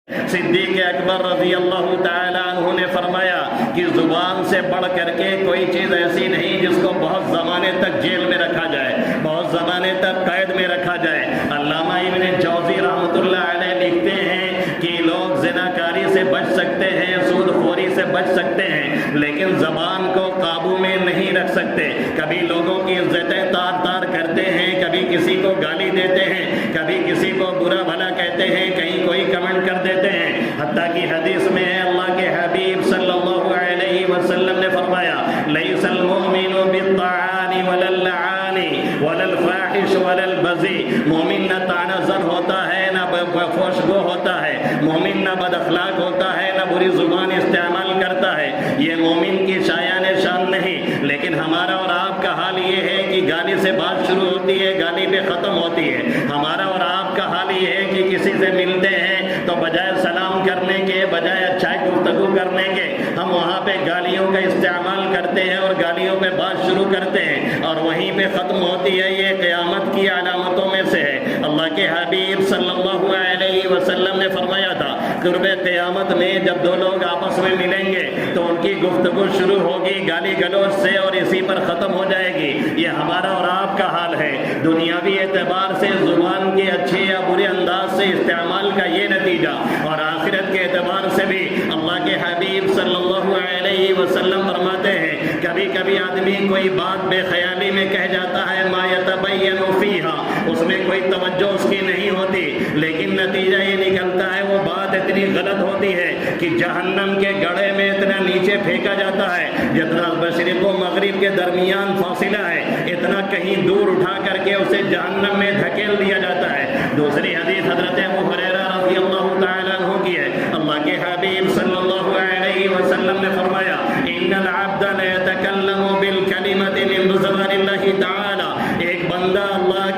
صدیق اکبر رضی اللہ تعالیٰ عنہ نے فرمایا کہ زبان سے بڑھ کر کے کوئی چیز ایسی نہیں جس کو بہت زمانے تک جیل میں رکھا جائے، بہت زمانے تک قید میں رکھا جائے۔ علامہ ابن جوزی رحمۃ اللہ علیہ لکھتے ہیں کہ لوگ زناکاری سے بچ سکتے ہیں، سود خوری سے بچ سکتے ہیں، لیکن زبان کو قابو میں نہیں رکھ سکتے۔ کبھی لوگوں کی عزتیں تار تار کرتے ہیں، کبھی کسی کو گالی دیتے ہیں، کبھی کسی کو برا بھلا کہتے ہیں، کہیں کوئی کمنٹ کر دیتے ہیں۔ حتیٰ کہ حدیث میں ہے اللہ کے حبیب صلی اللہ علیہ وسلم نے فرمایا لیس المؤمن بالطعان ولا اللعان ولا الفاحش ولا البذی، مومن نہ طعنہ زن ہوتا ہے، نہ فحش گو ہوتا ہے، مومن نہ بد اخلاق ہوتا ہے، نہ بری زبان استعمال کرتا ہے۔ یہ مومن کی شایان شان نہیں، لیکن ہمارا اور آپ کا حال یہ ہے کہ گالی سے بات شروع ہوتی ہے، گالی پہ ختم ہوتی ہے۔ ہمارا اور آپ کا حال یہ ہے کہ کسی سے ملتے ہیں تو بجائے سلام کرنے کے، بجائے اچھائی گفتگو کرنے کے، ہم وہاں پہ گالیوں کا استعمال کرتے ہیں اور گالیوں پہ بات شروع کرتے ہیں اور وہیں پہ ختم ہوتی ہے۔ یہ قیامت کی علامتوں میں سے ہے۔ اللہ کے حبیب صلی اللہ علیہ وسلم نے فرمایا تھا قرب قیامت میں جب دو لوگ آپس میں ملیں گے تو ان کی گفتگو شروع ہوگی گالی گلوچ سے اور اسی پر ختم ہو جائے گی۔ یہ ہمارا اور آپ کا حال ہے۔ دنیاوی اعتبار سے زبان کے اچھے یا برے انداز سے استعمال کا یہ نتیجہ، اور آخرت کے اعتبار سے بھی اللہ کے حبیب صلی اللہ علیہ وسلم فرماتے ہیں کبھی کبھی آدمی کوئی بات بے خیالی میں کہہ جاتا ہے ما یتبین فیہا، اس میں کوئی توجہ اس کی نہیں ہوتی، لیکن نتیجہ یہ نکلتا ہے وہ بات اتنی غلط ہوتی ہے کہ جہنم کے گڑھے میں اتنا نیچے پھینکا جاتا ہے جتنا مشرق و مغرب کے درمیان فاصلہ ہے، اتنا کہیں دور اٹھا کر کے اسے جہنم میں دھکیل دیا جاتا ہے۔ دوسری حدیث حضرت ابو ہریرہ رضی اللہ تعالیٰ عنہ کی ہے۔ اللہ کے حبیب صلی اللہ علیہ وسلم نے فرمایا ان العبد لیتکلم بالکلمۃ من رضوان اللہ تعالی، ایک بندہ اللہ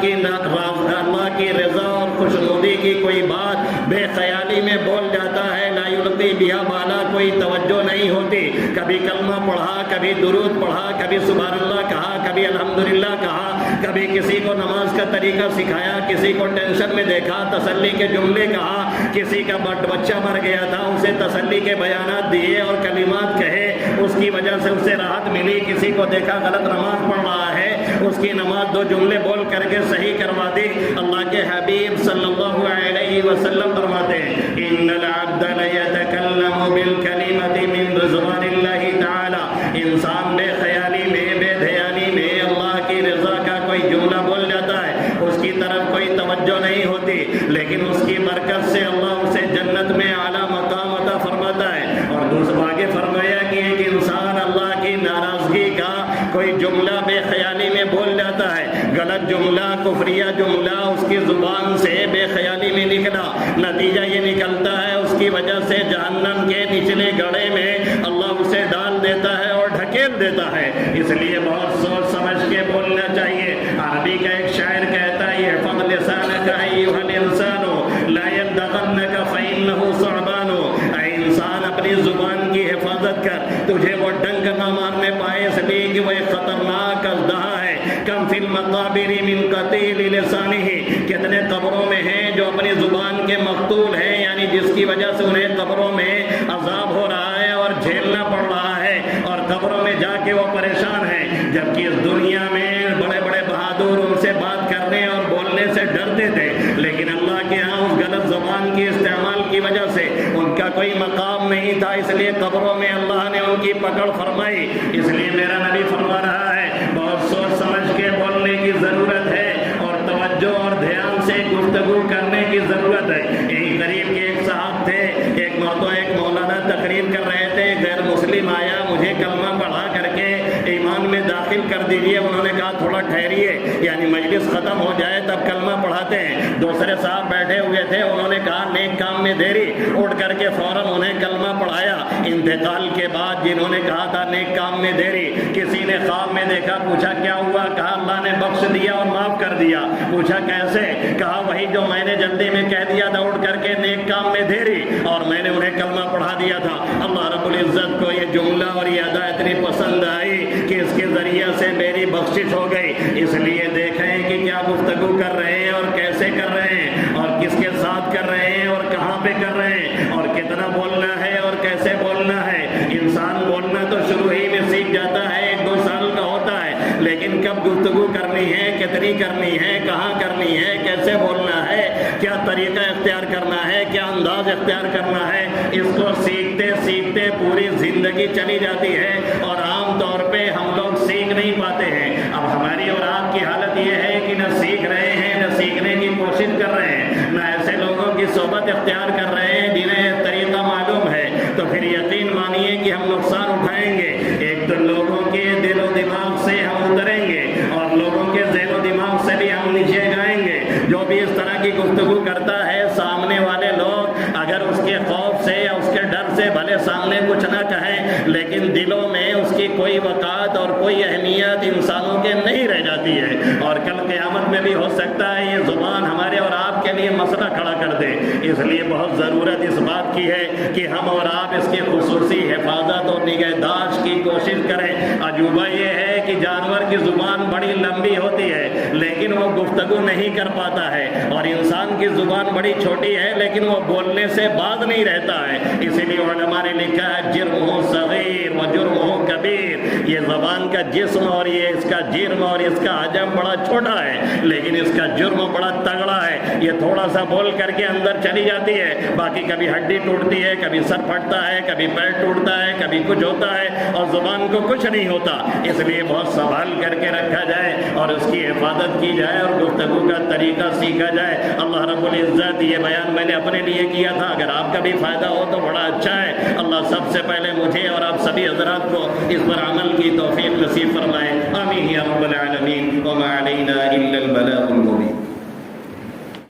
کی رضا اور خوشنودی کی کوئی بات بے خیالی میں بول جاتا ہے، لا یلقی بہا بالا، کوئی توجہ نہیں ہوتی، کبھی کلمہ پڑھا، کبھی درود پڑھا، کبھی سبحان اللہ کہا، کبھی الحمدللہ کہا، کبھی کسی کو نماز کا طریقہ سکھایا، کسی کو ٹینشن میں دیکھا تسلی کے جملے کہا، کسی کا بچہ مر گیا تھا اسے تسلی کے بیانات دیے اور کلمات کہے، اس کی وجہ سے اسے راحت ملی، کسی کو دیکھا غلط نماز پڑھ رہا ہے اس کی نماز دو جملے بول کر کے صحیح کروا دی۔ اللہ کے حبیب صلی اللہ علیہ وسلم فرماتے ہیں ان العبد لیتکلم بالکلمۃ من رضوان اللہ تعالی، انسان بے خیالی میں، بے دھیانی میں اللہ کی رضا کا کوئی جملہ بول جاتا ہے، اس کی طرف کوئی توجہ نہیں ہوتی، لیکن اس کی برکت سے اللہ اسے جنت میں اعلیٰ مقام عطا فرماتا ہے۔ اور دوسرا آگے فرمایا کہ ایک انسان اللہ کی ناراضگی کا کوئی جملہ بے خیالی میں بول جاتا ہے، غلط جملہ، کفریہ جملہ اس کی زبان سے بے خیالی میں نکلا، نتیجہ یہ نکلتا ہے اس کی وجہ سے جہنم کے نچلے گڑھے میں اللہ اسے ڈال دیتا ہے اور ڈھکیل دیتا ہے۔ اس لیے بہت سوچ سمجھ کے بولنا چاہیے۔ عربی کا ایک شاعر کہتا ہے احفظ لسانک ایھا الانسان لا یلدغنک فانہ ثعبان، اے انسان اپنی زبان کی حفاظت کر، تجھے وہ ڈنک نہ مارنے پائے، اس لیے کہ وہ ایک خطرناک اژدہا ہے۔ کم فی المقابر من قتیل لسانہ، کتنے قبروں میں ہیں جو اپنی زبان کے مقتول ہیں، یعنی جس کی وجہ سے انہیں قبروں میں عذاب ہو رہا ہے اور جھیلنا پڑ رہا ہے اور قبروں میں جا کے وہ پریشان ہیں، جبکہ اس دنیا میں بڑے بڑے بہادر ان سے بات کرنے اور بولنے سے ڈرتے تھے، لیکن اللہ کے ہاں اس غلط زبان کی استعمال کی وجہ سے ان کا کوئی مقام نہیں تھا، اس لیے قبروں میں اللہ نے ان کی پکڑ فرمائی۔ اس لیے میرا نبی فرما رہا ہے بہت سوچ سمجھ کے بولنے کی ضرورت ہے اور توجہ اور دھیان سے گفتگو کرنے کی ضرورت ہے۔ ایک قریب کے ایک صاحب تھے، ایک مرتبہ ایک مولانا تقریر کر رہے تھے، غیر مسلم آیا، مجھے کلمہ پڑھا کر کے ایمان میں داخل کر دیجیے۔ انہوں نے کہا تھوڑا ٹھہریے، یعنی مجلس ختم ہو جائے تب کلمہ پڑھاتے ہیں۔ دوسرے صاحب بیٹھے ہوئے تھے، انہوں نے کہا نیک کام میں دیری، اٹھ کر کے فوراً انہیں کلمہ پڑھایا۔ انتقال کے بعد جنہوں نے کہا تھا نیک کام میں دیری، کسی نے خواب میں دیکھا، پوچھا کیا ہوا، کہا اللہ نے بخش دیا اور معاف کر دیا۔ پوچھا کیسے، کہا وہی جو میں نے جلدی میں کہہ دیا تھا اٹھ کر کے نیک کام میں دیری، اور میں نے انہیں کلمہ پڑھا دیا تھا۔ اللہ رب العزت کو یہ جملہ اور یہ ادا اتنی پسند آئی کہ اس کے ذریعے سے میری بخشش ہو گئی۔ اس لیے دیکھیں کہ کیا گفتگو کر رہے ہیں اور کیسے کر رہے ہیں اور کس کے ساتھ کر رہے ہیں اور کہاں پہ کر رہے ہیں۔ کتنا بولنا ہے اور کیسے بولنا ہے. انسان بولنا تو شروع ہی میں سیکھ جاتا ہے، 1-2 سال کا ہوتا ہے، لیکن کب گفتگو کرنی ہے، کتنی کرنی ہے، کہاں کرنی ہے، کیسے بولنا ہے، کیا طریقہ اختیار کرنا ہے، کیا انداز اختیار کرنا ہے، اس کو سیکھتے سیکھتے پوری زندگی چلی جاتی ہے اور عام طور پہ ہم لوگ سیکھ نہیں پاتے ہیں. اب ہماری اور آپ کی حالت یہ ہے کہ نہ سیکھ رہے ہیں، نہ سیکھنے کی کوشش کر رہے ہیں، نہ ایسے لوگوں کی صحبت اختیار کر رہے ہیں جنہیں طریقہ معلوم ہے. تو پھر یقین مانیے کہ ہم نقصان اٹھائیں گے. ایک تو لوگوں کے دل و دماغ سے ہم اتریں گے اور لوگوں کے ذہن و دماغ سے بھی ہم نیچے جائیں گے. جو بھی اس طرح کی گفتگو کرتا ہے، سامنے والے لوگ اگر اس کے خوف سے یا اس کے ڈر سے بھلے سامنے کچھ نہ کہیں، لیکن دلوں میں اس کی کوئی وقعت اور کوئی اہمیت انسانوں کے نہیں رہ جاتی ہے. اور کل قیامت میں بھی ہو سکتا ہے یہ زبان ہمارے اور آپ کے لیے مسئلہ کھڑا کر دے. اس لیے بہت ضرورت اس بات کی ہے کہ ہم اور آپ اس کی خصوصی حفاظت اور نگہداشت کی کوشش کریں. عجوبہ یہ ہے کہ جانور کی زبان بڑی لمبی ہوتی ہے لیکن وہ گفتگو نہیں کر پاتا ہے، اور انسان کی زبان بڑی چھوٹی ہے لیکن وہ بولنے سے باز نہیں رہتا ہے. اسی لیے علماء نے لکھا ہے جرمہ صغیر و جرمہ کبیر. یہ زبان کا جسم اور یہ اس کا جرم اور اس کا حجم بڑا چھوٹا ہے لیکن اس کا جرم بڑا تگڑا ہے. یہ تھوڑا سا بول کر کے اندر چلی جاتی ہے، باقی کبھی ہڈی ٹوٹتی ہے، کبھی سر پھٹتا ہے، کبھی پیر ٹوٹتا ہے، کبھی کچھ ہوتا ہے اور زبان کو کچھ نہیں ہوتا. اس لیے بہت سنبھال کر کے رکھا جائے اور اس کی حفاظت کی جائے اور گفتگو کا طریقہ سیکھا جائے. اللہ رب العزت، یہ بیان میں نے اپنے لیے کیا تھا، اگر آپ کا بھی فائدہ ہو تو بڑا اچھا ہے. اللہ سب سے پہلے مجھے اور آپ سبھی حضرات کو اس پر عمل کی توفیق نصیب فرمائے. آمین یا رب العالمین. وما علینا الا البلاغ المبین.